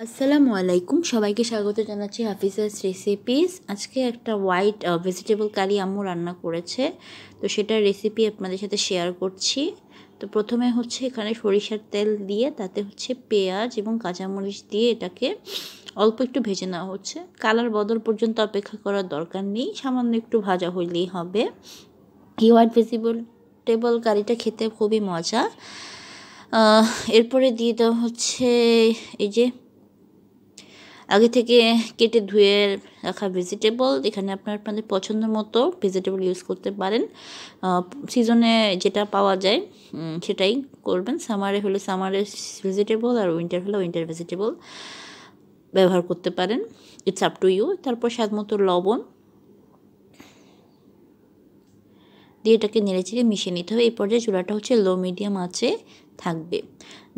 আসসালামু আলাইকুম, সবাইকে স্বাগত জানাচ্ছি হাফিজাস রেসিপিস। আজকে একটা হোয়াইট ভেজিটেবল কারি আম্মু রান্না করেছে, তো সেটার রেসিপি আপনাদের সাথে শেয়ার করছি। তো প্রথমে হচ্ছে এখানে সরিষার তেল দিয়ে তাতে হচ্ছে পেঁয়াজ এবং কাঁচামরিচ দিয়ে এটাকে অল্প একটু ভেজে নেওয়া হচ্ছে। কালার বদল পর্যন্ত অপেক্ষা করার দরকার নেই, সামান্য একটু ভাজা হইলেই হবে। এই হোয়াইট ভেজিটেবল কারিটা খেতে খুবই মজা। এরপরে দিয়ে দেওয়া হচ্ছে এই যে আগে থেকে কেটে ধুয়ে রাখা ভেজিটেবল। এখানে আপনাদের পছন্দ মতো ভেজিটেবল ইউজ করতে পারেন, সিজনে যেটা পাওয়া যায় সেটাই করবেন। সামারে হলে সামারের ভেজিটেবল, আর উইন্টার হলে উইন্টার ভেজিটেবল ব্যবহার করতে পারেন, ইটস আপ টু ইউ। তারপর স্বাদ মতো লবণ দিয়ে এটাকে নেড়েচেড়ে মিশিয়ে নিতে হবে। এই পর্যায়ে চুলাটা হচ্ছে লো মিডিয়াম আঁচে থাকবে।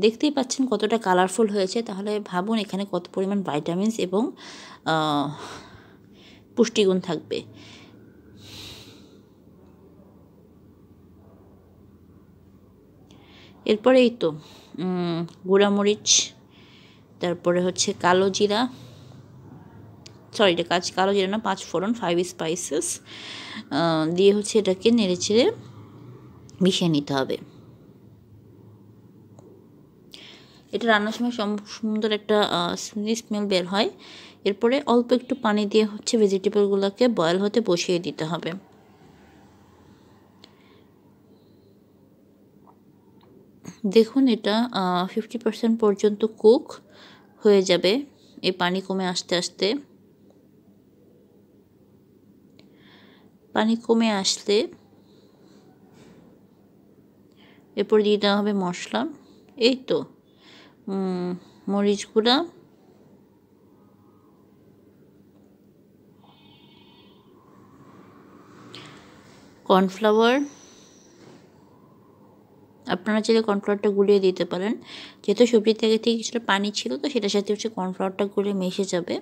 দেখতেই পাচ্ছেন কতটা কালারফুল হয়েছে, তাহলে ভাবুন এখানে কত পরিমাণ ভাইটামিনস এবং পুষ্টিগুণ থাকবে। এরপরে এই তো গুঁড়ামরিচ, তারপরে হচ্ছে কালো জিরা, সরি এটা কালো জিরা না, 5 ফোড়ন, 5 স্পাইসেস দিয়ে হচ্ছে এটাকে নেড়েচেড়ে মিশিয়ে নিতে হবে। এটা রান্নার সময় সুন্দর একটা স্মেল বের হয়। এরপরে অল্প একটু পানি দিয়ে হচ্ছে ভেজিটেবলগুলোকে বয়েল হতে বসিয়ে দিতে হবে। দেখুন এটা 50% পর্যন্ত কুক হয়ে যাবে এই পানি কমে আস্তে আস্তে। পানি কমে আসলে এরপর দিয়ে দেওয়া হবে মশলা। এই তো মরিচ গুঁড়া, কর্নফ্লাওয়ার, আপনারা চাইলে কর্নফ্লাওয়ারটা গুলিয়ে দিতে পারেন, যেহেতু সবজি থেকে কিছুটা পানি ছিল, তো সেটার সাথে হচ্ছে কর্নফ্লাওয়ারটা গুলে মিশে যাবে।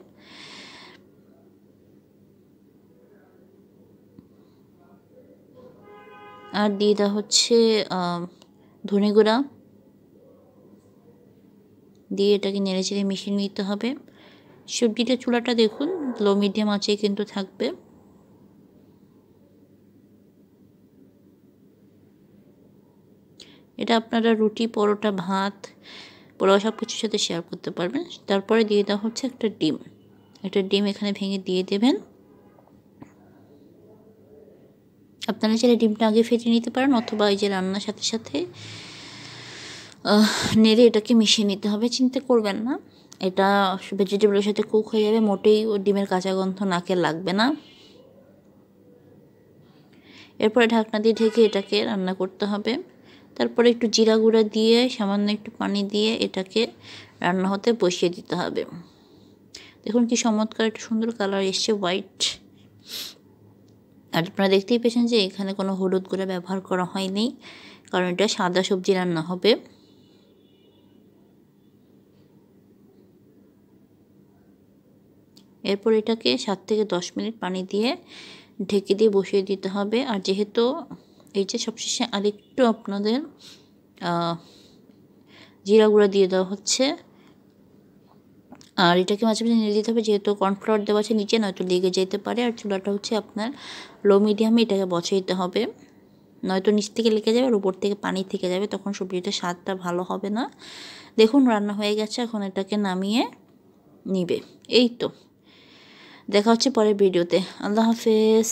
আর দিয়ে দেওয়া হচ্ছে ধনে গুঁড়া, দিয়ে এটাকে নেড়েচেড়ে মিশিয়ে নিতে হবে। সবজিটা চুলাটা দেখুন লো মিডিয়াম আঁচে কিন্তু থাকবে। এটা আপনারা রুটি, পরোটা, ভাত, পোলাও সব কিছুর সাথে শেয়ার করতে পারবেন। তারপরে দিয়ে দেওয়া হচ্ছে একটা ডিম এখানে ভেঙে দিয়ে দেবেন। আপনারা চাইলে ডিমটা আগে ফেটে নিতে পারেন, অথবা এই যে রান্নার সাথে সাথে নেড়ে এটাকে মিশিয়ে নিতে হবে। চিন্তা করবেন না, এটা ভেজিটেবলের সাথে কুক হয়ে যাবে, মোটেই ও ডিমের কাঁচা গন্ধ নাকে লাগবে না। এরপরে ঢাকনা দিয়ে ঢেকে এটাকে রান্না করতে হবে। তারপরে একটু জিরা গুঁড়া দিয়ে সামান্য একটু পানি দিয়ে এটাকে রান্না হতে বসিয়ে দিতে হবে। দেখুন কি চমৎকার একটা সুন্দর কালার এসছে, হোয়াইট। আর আপনারা দেখতেই পেয়েছেন যে এখানে কোনো হলুদ গুঁড়া ব্যবহার করা হয়নি, কারণ এটা সাদা সবজি রান্না হবে। এরপর এটাকে 7 থেকে 10 মিনিট পানি দিয়ে ঢেকে দিয়ে বসিয়ে দিতে হবে। আর যেহেতু এই যে সবশেষে আরেকটু আপনাদের জিরা গুঁড়া দিয়ে দেওয়া হচ্ছে, আর এটাকে মাঝে মাঝে নেড়ে দিতে হবে, যেহেতু কর্নফ্লাওয়ার দেওয়া আছে নিচে, নয়তো লেগে যেতে পারে। আর চুলাটা হচ্ছে আপনার লো মিডিয়ামে এটাকে বসাইতে হবে, নয়তো নিচ থেকে লেগে যাবে আর উপর থেকে পানি থেকে যাবে, তখন সবজিটার স্বাদটা ভালো হবে না। দেখুন রান্না হয়ে গেছে, এখন এটাকে নামিয়ে নিবে। এই তো, দেখা হচ্ছে পরের ভিডিওতে। আল্লাহ হাফেজ।